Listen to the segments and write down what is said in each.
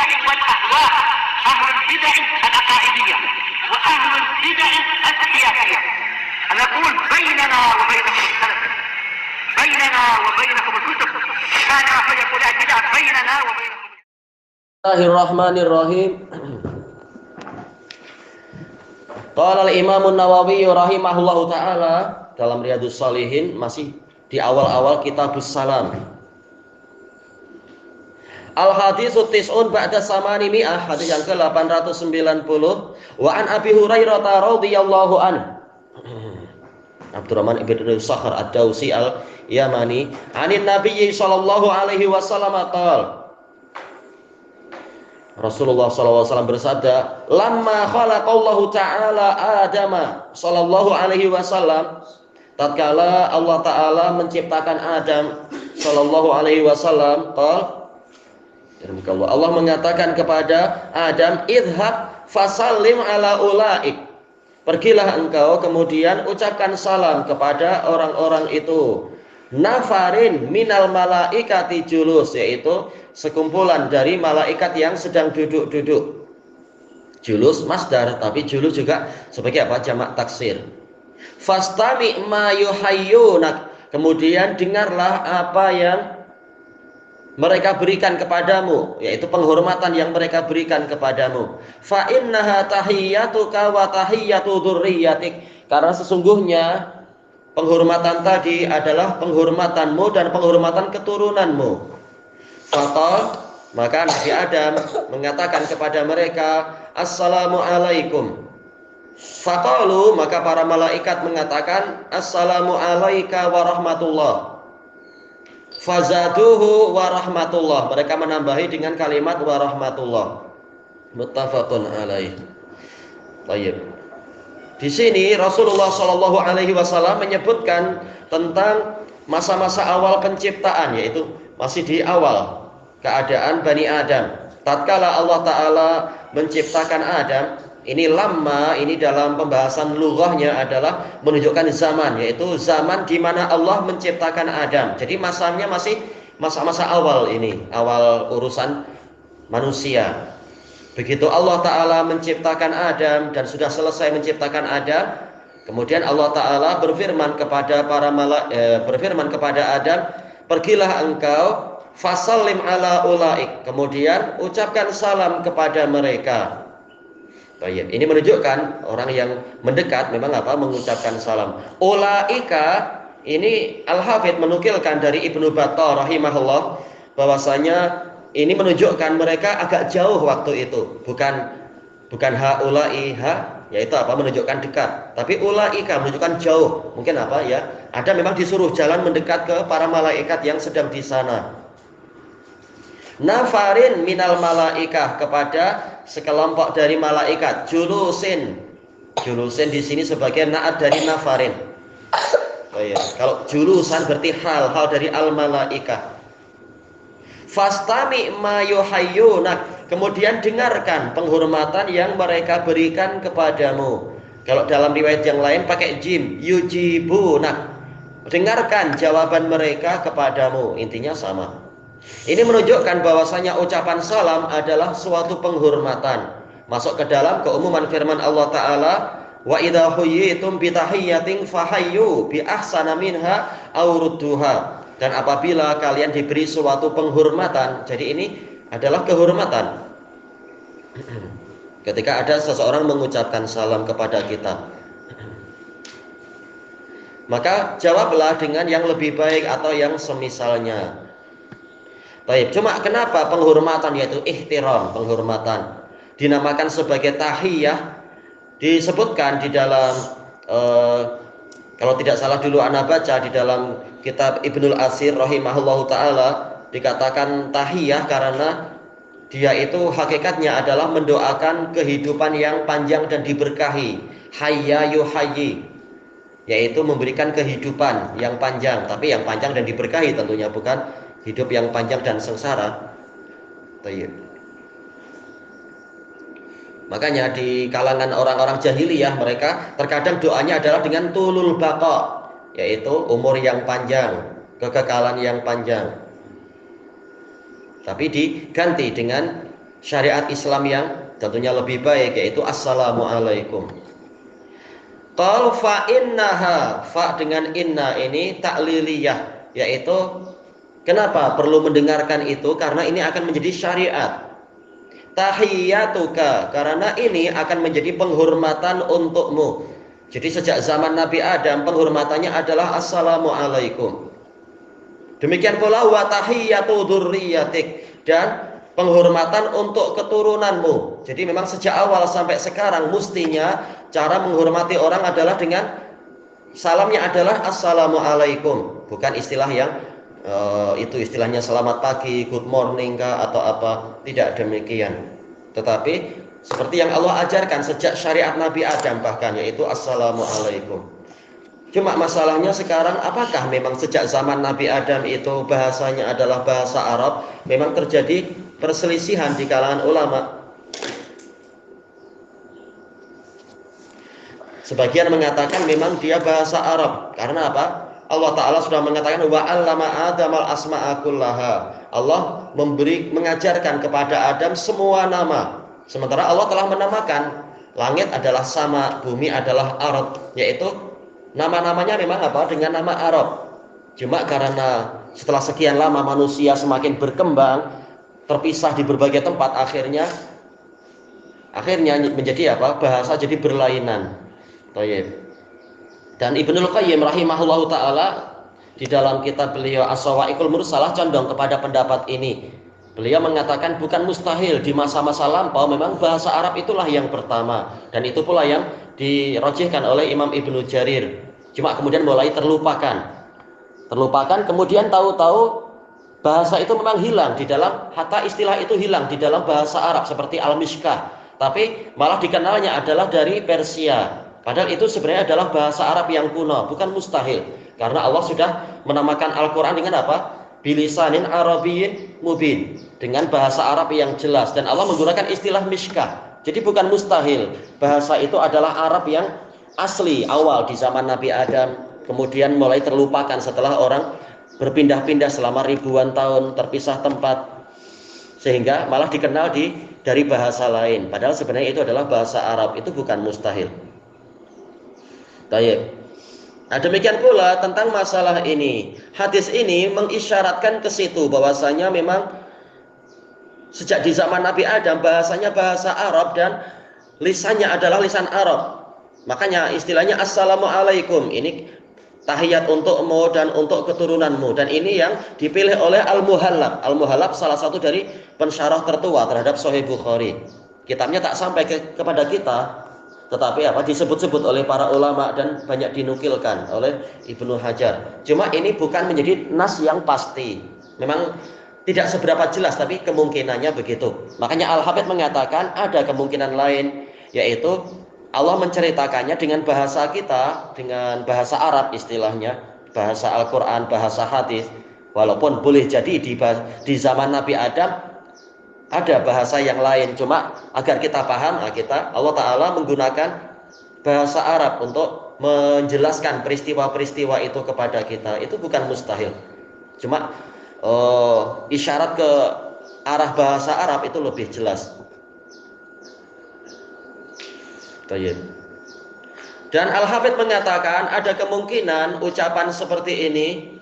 البدع والأهواء، أهل البدع العقائدية وأهل البدع السياسية. نقول بيننا وبينكم السلف، بيننا وبينكم الكتب، كان فيقول البدع بيننا وبينكم. Bismillahirrahmanirrahim. Qala al-Imam an-Nawawi rahimahullahu taala dalam Riyadhus Shalihin, masih di awal-awal Kitabus Salam. Al-haditsu tis'un ba'da samanimi'ah, hadis yang ke-890. Wa an Abi Hurairah radhiyallahu anhu. Abdurrahman ibn Sakhar ad-Dausi al-Yamani, anin Nabi sallallahu alaihi wasallam qala, Rasulullah SAW bersabda, lamma khalaqallahu ta'ala Adama sallallahu alaihi wasallam, tatkala Allah Ta'ala menciptakan Adam sallallahu alaihi wasallam, Allah mengatakan kepada Adam, idhab fasallim ala ulaik, pergilah engkau kemudian ucapkan salam kepada orang-orang itu, nafarin minal malaikati julus, yaitu sekumpulan dari malaikat yang sedang duduk-duduk. Julus masdar, tapi julus juga sebagai apa? Jamak taksir. Fastami ma yuhayyunak, kemudian dengarlah apa yang mereka berikan kepadamu, yaitu penghormatan yang mereka berikan kepadamu. Fa innaha tahiyyatuka wa tahiyyatu dzurriyyatik, karena sesungguhnya penghormatan tadi adalah penghormatanmu dan penghormatan keturunanmu. Faqal, maka Nabi Adam mengatakan kepada mereka, assalamu alaikum. Faqalu, maka para malaikat mengatakan, assalamu alaika wa rahmatullah. Fazaduhu wa rahmatullah, mereka menambahi dengan kalimat wa rahmatullah. Muttafaqun alaih. Baik. Di sini Rasulullah Shallallahu alaihi wasallam menyebutkan tentang masa-masa awal penciptaan, yaitu masih di awal keadaan Bani Adam. Tatkala Allah Ta'ala menciptakan Adam, ini lama, ini dalam pembahasan lughahnya adalah menunjukkan zaman, yaitu zaman di mana Allah menciptakan Adam. Jadi masanya masih masa-masa awal ini, awal urusan manusia. Begitu Allah Ta'ala menciptakan Adam dan sudah selesai menciptakan Adam, kemudian Allah Ta'ala berfirman kepada berfirman kepada Adam, pergilah engkau fasallim ala ulaik, kemudian ucapkan salam kepada mereka. Baik, ini menunjukkan orang yang mendekat memang apa? Mengucapkan salam. Ulaika, ini Al-Hafidz menukilkan dari Ibnu Battah rahimahullah bahwasanya ini menunjukkan mereka agak jauh waktu itu, bukan haulai, yaitu apa? Menunjukkan dekat. Tapi ulaika menunjukkan jauh. Mungkin apa ya? Ada memang disuruh jalan mendekat ke para malaikat yang sedang di sana. Nafarin minal malaikah, kepada sekelompok dari malaikat. Julusin di sini sebagai naat dari nafarin. Oh ya, kalau julusan berarti hal dari al malaikah. Fastami ma yuhayyunak, kemudian dengarkan penghormatan yang mereka berikan kepadamu. Kalau dalam riwayat yang lain pakai jim, yujibunak, dengarkan jawaban mereka kepadamu. Intinya sama. Ini menunjukkan bahwasanya ucapan salam adalah suatu penghormatan. Masuk ke dalam keumuman firman Allah Ta'ala, wa idza huyyitum bi tahiyyatin fahayyu bi ahsana minha aw rudduha. Dan apabila kalian diberi suatu penghormatan, jadi ini adalah kehormatan. Ketika ada seseorang mengucapkan salam kepada kita, maka jawablah dengan yang lebih baik atau yang semisalnya. Baik, cuma kenapa penghormatan, yaitu ihtiram, penghormatan, dinamakan sebagai tahiyah? Disebutkan di dalam kalau tidak salah dulu ana baca di dalam kitab Ibnul Asir rahimahullahu taala, dikatakan tahiyah karena dia itu hakikatnya adalah mendoakan kehidupan yang panjang dan diberkahi. Hayya yuhayyi, yaitu memberikan kehidupan yang panjang, tapi yang panjang dan diberkahi tentunya, bukan hidup yang panjang dan sengsara. Makanya di kalangan orang-orang jahiliyah, mereka terkadang doanya adalah dengan tulul baqa, yaitu umur yang panjang, kekekalan yang panjang. Tapi diganti dengan syariat Islam yang tentunya lebih baik, yaitu assalamualaikum. Qal fa innaha, fa dengan inna ini takliliyah, yaitu kenapa perlu mendengarkan itu? Karena ini akan menjadi syariat. Tahiyyatuka, karena ini akan menjadi penghormatan untukmu. Jadi sejak zaman Nabi Adam penghormatannya adalah assalamualaikum. Demikian pula wa tahiyyatu dzurriyyatik, dan penghormatan untuk keturunanmu. Jadi memang sejak awal sampai sekarang mestinya cara menghormati orang adalah dengan salamnya adalah assalamualaikum, bukan istilah yang itu istilahnya selamat pagi, good morning kah atau apa, tidak demikian. Tetapi seperti yang Allah ajarkan sejak syariat Nabi Adam bahkan, yaitu assalamualaikum. Cuma masalahnya sekarang, apakah memang sejak zaman Nabi Adam itu bahasanya adalah bahasa Arab? Memang terjadi perselisihan di kalangan ulama. Sebagian mengatakan memang dia bahasa Arab. Karena apa? Allah Ta'ala sudah mengatakan wa 'allama Adamal asma'a kullaha. Allah mengajarkan kepada Adam semua nama. Sementara Allah telah menamakan langit adalah sama, bumi adalah Arab, yaitu nama-namanya memang apa? Dengan nama Arab. Cuma karena setelah sekian lama manusia semakin berkembang, terpisah di berbagai tempat, akhirnya menjadi apa? Bahasa jadi berlainan. Baik. Dan Ibnul Qayyim rahimahullahu taala di dalam kitab beliau As-Sawa'iqul Mursalah condong kepada pendapat ini. Beliau mengatakan bukan mustahil di masa-masa lampau memang bahasa Arab itulah yang pertama, dan itu pula yang dirojihkan oleh Imam Ibnu Jarir. Cuma kemudian mulai terlupakan, kemudian tahu-tahu bahasa itu memang hilang di dalam, hatta istilah itu hilang di dalam bahasa Arab seperti al-miskah, tapi malah dikenalnya adalah dari Persia. Padahal itu sebenarnya adalah bahasa Arab yang kuno, bukan mustahil. Karena Allah sudah menamakan Al-Quran dengan apa? Bilisanin Arabiyyin mubin, dengan bahasa Arab yang jelas. Dan Allah menggunakan istilah miskah. Jadi bukan mustahil. Bahasa itu adalah Arab yang asli awal di zaman Nabi Adam. Kemudian mulai terlupakan setelah orang berpindah-pindah selama ribuan tahun, terpisah tempat, sehingga malah dikenal dari bahasa lain. Padahal sebenarnya itu adalah bahasa Arab. Itu bukan mustahil. Baik. Nah, demikian pula tentang masalah ini. Hadis ini mengisyaratkan ke situ bahwasanya memang sejak di zaman Nabi Adam bahasanya bahasa Arab dan lisannya adalah lisan Arab. Makanya istilahnya assalamualaikum, ini tahiyat untukmu dan untuk keturunanmu, dan ini yang dipilih oleh Al-Muhallab. Al-Muhallab salah satu dari pensyarah tertua terhadap Sahih Bukhari. Kitabnya tak sampai kepada kita, tetapi apa disebut-sebut oleh para ulama dan banyak dinukilkan oleh Ibnu Hajar. Cuma ini bukan menjadi nas yang pasti. Memang tidak seberapa jelas, tapi kemungkinannya begitu. Makanya Al-Hafidz mengatakan ada kemungkinan lain, yaitu Allah menceritakannya dengan bahasa kita, dengan bahasa Arab istilahnya, bahasa Al-Quran, bahasa hadis. Walaupun boleh jadi di zaman Nabi Adam ada bahasa yang lain, cuma agar kita paham, Allah Ta'ala menggunakan bahasa Arab untuk menjelaskan peristiwa-peristiwa itu kepada kita. Itu bukan mustahil. Cuma isyarat ke arah bahasa Arab itu lebih jelas. Dan Al-Hafidz mengatakan ada kemungkinan ucapan seperti ini,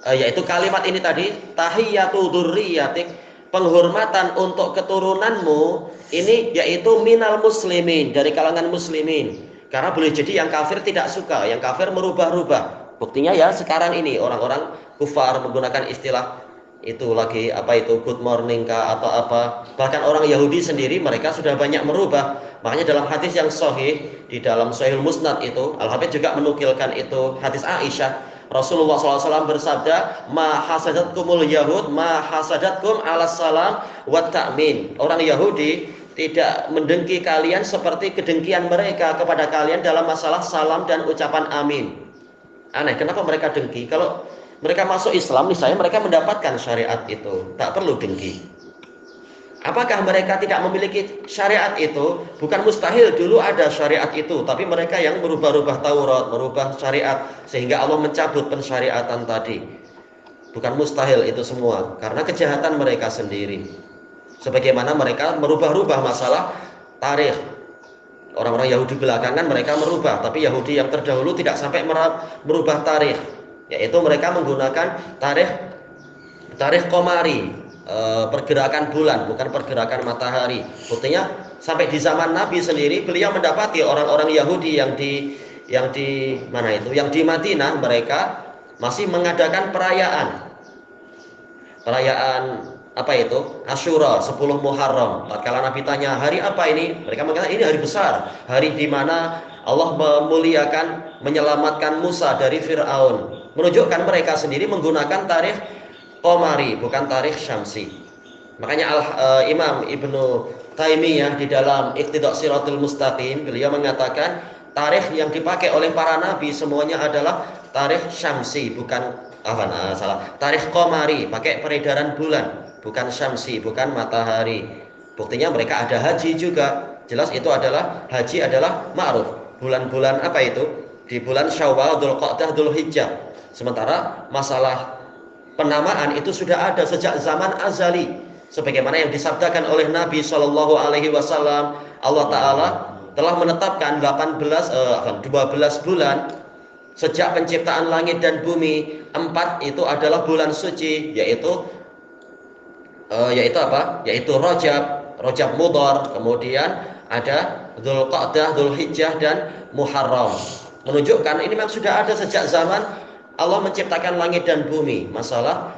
yaitu kalimat ini tadi, tahiyyatu dzurriyyatik, penghormatan untuk keturunanmu, ini yaitu minal muslimin, dari kalangan muslimin. Karena boleh jadi yang kafir tidak suka, yang kafir merubah-rubah. Buktinya ya sekarang ini orang-orang kufar menggunakan istilah itu lagi, apa itu, good morning kah atau apa. Bahkan orang Yahudi sendiri mereka sudah banyak merubah. Makanya dalam hadis yang sahih di dalam Sahih Musnad itu, Al-Hafidz juga menukilkan itu hadis Aisyah. Rasulullah SAW bersabda, ma hasadatkumul yahud, ma hasadatkum alas salam wa ta'min. Orang Yahudi tidak mendengki kalian seperti kedengkian mereka kepada kalian dalam masalah salam dan ucapan amin. Aneh, kenapa mereka dengki? Kalau mereka masuk Islam, misalnya mereka mendapatkan syariat itu, tak perlu dengki. Apakah mereka tidak memiliki syariat itu? Bukan mustahil, dulu ada syariat itu, tapi mereka yang merubah-rubah Taurat, merubah syariat, sehingga Allah mencabut pensyariatan tadi. Bukan mustahil itu semua, karena kejahatan mereka sendiri. Sebagaimana mereka merubah-rubah masalah tarikh. Orang-orang Yahudi belakangan mereka merubah, tapi Yahudi yang terdahulu tidak sampai merubah tarikh, yaitu mereka menggunakan tarikh qamari, pergerakan bulan, bukan pergerakan matahari. Buktinya sampai di zaman Nabi sendiri beliau mendapati orang-orang Yahudi yang di mana itu, yang di Madinah, mereka masih mengadakan perayaan apa itu? Asyura, 10 Muharram. Tatkala Nabi tanya, hari apa ini? Mereka mengatakan ini hari besar, hari di mana Allah memuliakan, menyelamatkan Musa dari Fir'aun. Menunjukkan mereka sendiri menggunakan tarikh qamari, bukan tarikh syamsi. Makanya Imam Ibnu Taimiyah di dalam Iqtida' Shiratal Mustaqim, beliau mengatakan tarikh yang dipakai oleh para nabi semuanya adalah tarikh syamsi, bukan tarikh qamari, pakai peredaran bulan, bukan syamsi, bukan matahari. Buktinya mereka ada haji juga. Jelas itu adalah haji adalah ma'ruf. Bulan-bulan apa itu? Di bulan Syawal, Dzulqa'dah, Dzulhijjah. Sementara masalah penamaan itu sudah ada sejak zaman azali. Sebagaimana yang disabdakan oleh Nabi Shallallahu alaihi wasallam, Allah taala telah menetapkan 12 bulan sejak penciptaan langit dan bumi. 4 itu adalah bulan suci, yaitu apa? Yaitu Rajab Mudhar, kemudian ada Dzulqa'dah, Dzulhijjah dan Muharram. Menunjukkan ini memang sudah ada sejak zaman Allah menciptakan langit dan bumi. Masalah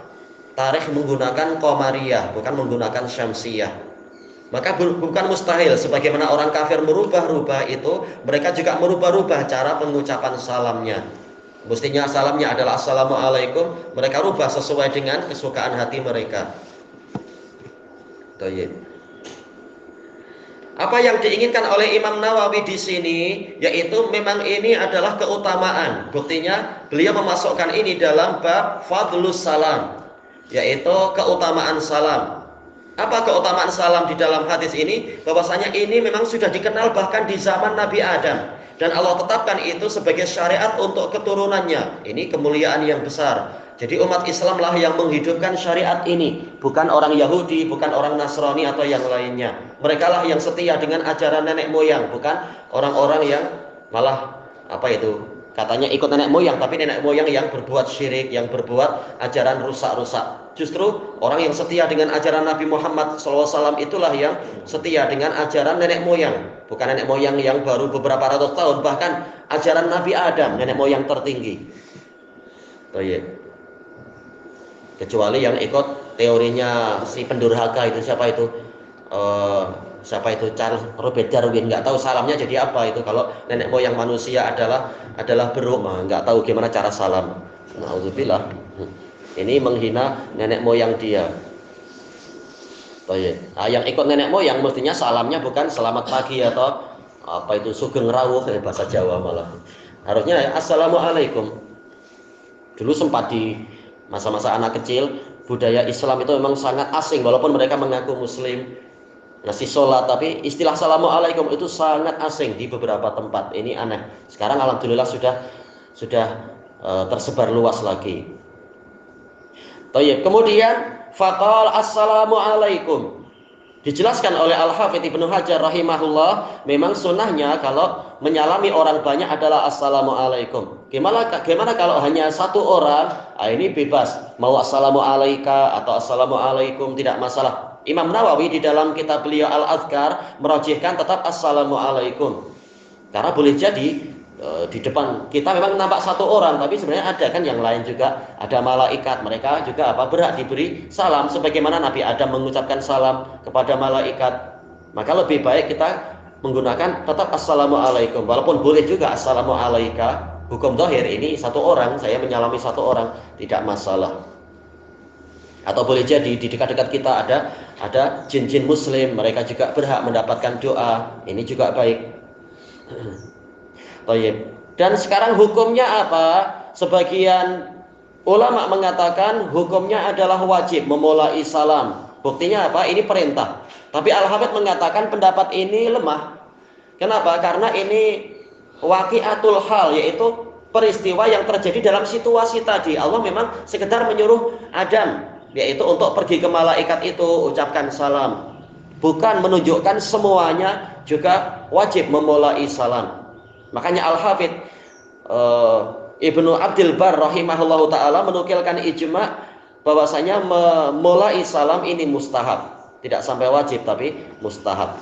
tarikh menggunakan qamariyah, bukan menggunakan syamsiyah. Maka bukan mustahil sebagaimana orang kafir merubah-rubah itu, mereka juga merubah-rubah cara pengucapan salamnya. Mestinya salamnya adalah assalamualaikum, mereka rubah sesuai dengan kesukaan hati mereka. Baik. Apa yang diinginkan oleh Imam Nawawi di sini, yaitu memang ini adalah keutamaan. Buktinya beliau memasukkan ini dalam bab fadlus salam, yaitu keutamaan salam. Apa keutamaan salam di dalam hadis ini? Bahwasanya ini memang sudah dikenal bahkan di zaman Nabi Adam, dan Allah tetapkan itu sebagai syariat untuk keturunannya. Ini kemuliaan yang besar. Jadi umat Islamlah yang menghidupkan syariat ini, bukan orang Yahudi, bukan orang Nasrani atau yang lainnya. Merekalah yang setia dengan ajaran nenek moyang, bukan orang-orang yang malah katanya ikut nenek moyang, tapi nenek moyang yang berbuat syirik, yang berbuat ajaran rusak-rusak. Justru orang yang setia dengan ajaran Nabi Muhammad SAW itulah yang setia dengan ajaran nenek moyang, bukan nenek moyang yang baru beberapa ratus tahun, bahkan ajaran Nabi Adam, nenek moyang tertinggi. Baik. Kecuali yang ikut teorinya si pendurhaka itu, siapa itu Charles Robert Darwin, nggak tahu salamnya jadi apa itu. Kalau nenek moyang manusia adalah beruk, nggak tahu gimana cara salam. Nauzubillah. Ini menghina nenek moyang dia. Yang ikut nenek moyang mestinya salamnya bukan selamat pagi atau sugeng rawuh, bahasa Jawa malah. Harusnya assalamualaikum. Dulu sempat di masa-masa anak kecil, budaya Islam itu memang sangat asing, walaupun mereka mengaku muslim, ngasih sholat, tapi istilah assalamualaikum itu sangat asing di beberapa tempat. Ini aneh. Sekarang alhamdulillah sudah tersebar luas lagi. Kemudian faqal assalamualaikum. Dijelaskan oleh Al-Hafidz Ibnu Hajar rahimahullah, memang sunnahnya kalau menyalami orang banyak adalah assalamualaikum. Gimana kalau hanya satu orang? Ini bebas, mau assalamualaika atau assalamualaikum, tidak masalah. Imam Nawawi di dalam kitab beliau Al-Adhkar merajihkan tetap assalamualaikum. Karena boleh jadi di depan kita memang nampak satu orang, tapi sebenarnya ada kan yang lain juga, ada malaikat, mereka juga berhak diberi salam sebagaimana Nabi Adam mengucapkan salam kepada malaikat. Maka lebih baik kita menggunakan tetap assalamualaikum, walaupun boleh juga assalamualaika. Hukum zahir ini satu orang, saya menyalami satu orang, tidak masalah. Atau boleh jadi di dekat-dekat kita ada jin-jin muslim, mereka juga berhak mendapatkan doa, ini juga baik. Dan sekarang hukumnya apa? Sebagian ulama mengatakan hukumnya adalah wajib memulai salam. Buktinya apa? Ini perintah. Tapi Al-Hafidz mengatakan pendapat ini lemah. Kenapa? Karena ini waqi'atul hal, yaitu peristiwa yang terjadi dalam situasi tadi. Allah memang sekedar menyuruh Adam, yaitu untuk pergi ke malaikat itu, ucapkan salam. bukan menunjukkan semuanya juga wajib memulai salam. Makanya Al-Hafidz Ibnu Abdul Bar rahimahullahu taala menukilkan ijma bahwasanya memulai salam ini mustahab, tidak sampai wajib tapi mustahab.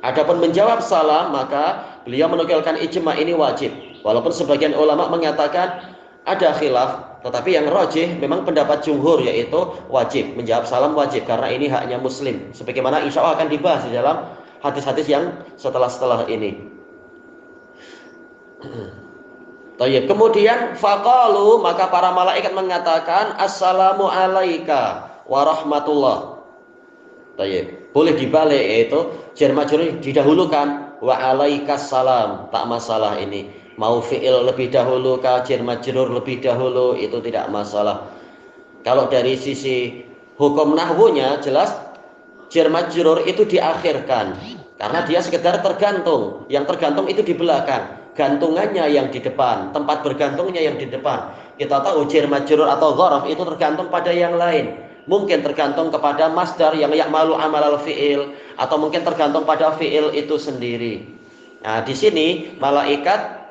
Adapun menjawab salam maka beliau menukilkan ijma ini wajib. Walaupun sebagian ulama mengatakan ada khilaf, tetapi yang rajih memang pendapat jumhur yaitu wajib, menjawab salam wajib karena ini haknya muslim. Sebagaimana insya Allah akan dibahas di dalam hadis-hadis yang setelah ini. Tayyib. Kemudian faqalu, maka para malaikat mengatakan assalamu alaika wa rahmatullah. Tayyib. Boleh dibalik, yaitu jar majrur didahulukan, wa alaikas salam, tak masalah ini. Mau fi'il lebih dahulu kah, jar majrur lebih dahulu, itu tidak masalah. Kalau dari sisi hukum nahwunya jelas jar majrur itu diakhirkan karena dia sekedar tergantung. Yang tergantung itu di belakang, gantungannya yang di depan, tempat bergantungnya yang di depan. Kita tahu jar majrur atau dzaraf itu tergantung pada yang lain. Mungkin tergantung kepada masdar yang ya'malu amalal fi'il, atau mungkin tergantung pada fi'il itu sendiri. Nah, di sini malaikat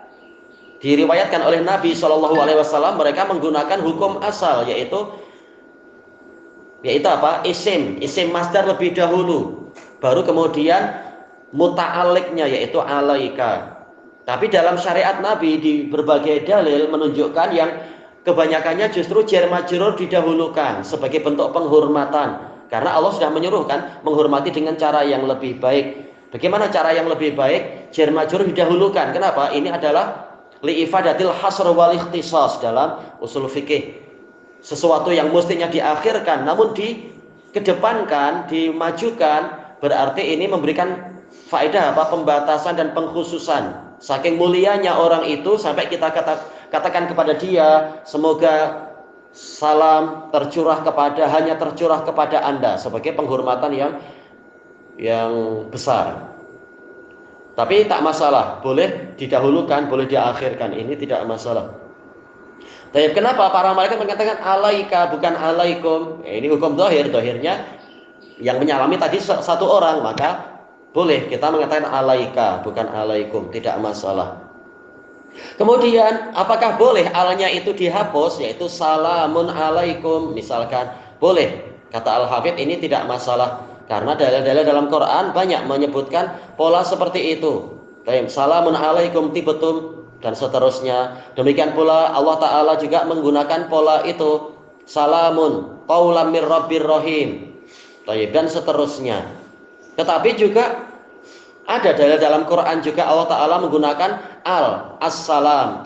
diriwayatkan oleh Nabi SAW, mereka menggunakan hukum asal, yaitu apa? Isim masdar lebih dahulu, baru kemudian muta'alliqnya yaitu alaika. Tapi dalam syariat Nabi di berbagai dalil menunjukkan yang kebanyakannya justru jar majrur didahulukan sebagai bentuk penghormatan, karena Allah sudah menyuruhkan menghormati dengan cara yang lebih baik. Bagaimana cara yang lebih baik? Jar majrur didahulukan. Kenapa? Ini adalah li'ifadatil hasr wal ikhtisas dalam usul fikih. Sesuatu yang mestinya diakhirkan namun dikedepankan, dimajukan, berarti ini memberikan faedah apa? Pembatasan dan pengkhususan. Saking mulianya orang itu sampai kita katakan kepada dia, semoga salam hanya tercurah kepada Anda, sebagai penghormatan yang besar. Tapi tak masalah, boleh didahulukan, boleh diakhirkan, ini tidak masalah. Tapi kenapa para malaikat mengatakan alaika bukan alaikum? Ini hukum dohirnya yang menyalami tadi satu orang, maka boleh kita mengatakan alaika bukan alaikum, tidak masalah. Kemudian apakah boleh alnya itu dihapus, yaitu salamun alaikum misalkan? Boleh. Kata Al-Hafidz ini tidak masalah, karena dalil-dalil dalam Quran banyak menyebutkan pola seperti itu. Salamun alaikum tibtum dan seterusnya. Demikian pula Allah Ta'ala juga menggunakan pola itu, salamun qaulam mir rabbir rahim, dan seterusnya. Tetapi juga ada dalil dalam Quran juga Allah Ta'ala menggunakan as-salam,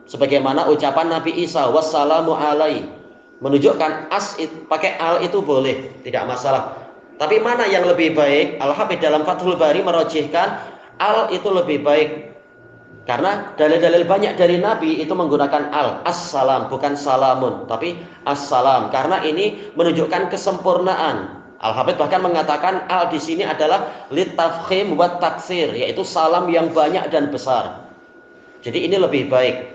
sebagaimana ucapan Nabi Isa wassalamu alai, menunjukkan pakai al itu boleh, tidak masalah. Tapi mana yang lebih baik? Al-Hafidz dalam Fathul Bari merojihkan al itu lebih baik, karena dalil-dalil banyak dari Nabi itu menggunakan as-salam, bukan salamun, tapi as-salam, karena ini menunjukkan kesempurnaan. Al-Hafidz bahkan mengatakan al di sini adalah litafkhim wa taksir, yaitu salam yang banyak dan besar. Jadi ini lebih baik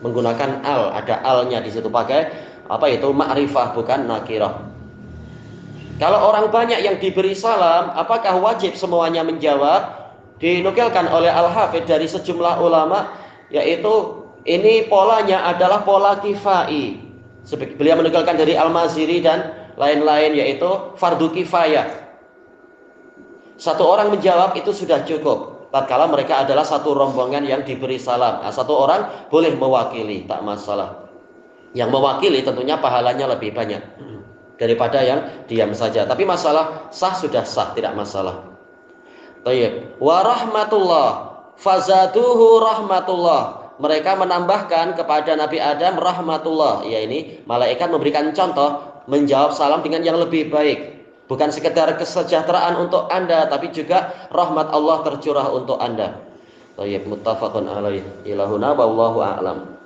menggunakan al, ada alnya di situ, pakai ma'rifah bukan nakirah. Kalau orang banyak yang diberi salam, apakah wajib semuanya menjawab? Dinukilkan oleh Al-Hafidz dari sejumlah ulama, yaitu ini polanya adalah pola kifai. Beliau menukilkan dari Al-Maziri dan lain-lain, yaitu fardu kifayah. Satu orang menjawab itu sudah cukup tatkala mereka adalah satu rombongan yang diberi salam. Nah, satu orang boleh mewakili, tak masalah. Yang mewakili tentunya pahalanya lebih banyak daripada yang diam saja. Tapi masalah sah sudah sah, tidak masalah. Tayyib. Wa rahmatullah fazaduhu rahmatullah. Mereka menambahkan kepada Nabi Adam rahmatullah. Ya, ini malaikat memberikan contoh menjawab salam dengan yang lebih baik. Bukan sekedar kesejahteraan untuk Anda, tapi juga rahmat Allah tercurah untuk Anda. Tayyib, muttafaqun alaih. Ilahuna wallahu a'lam.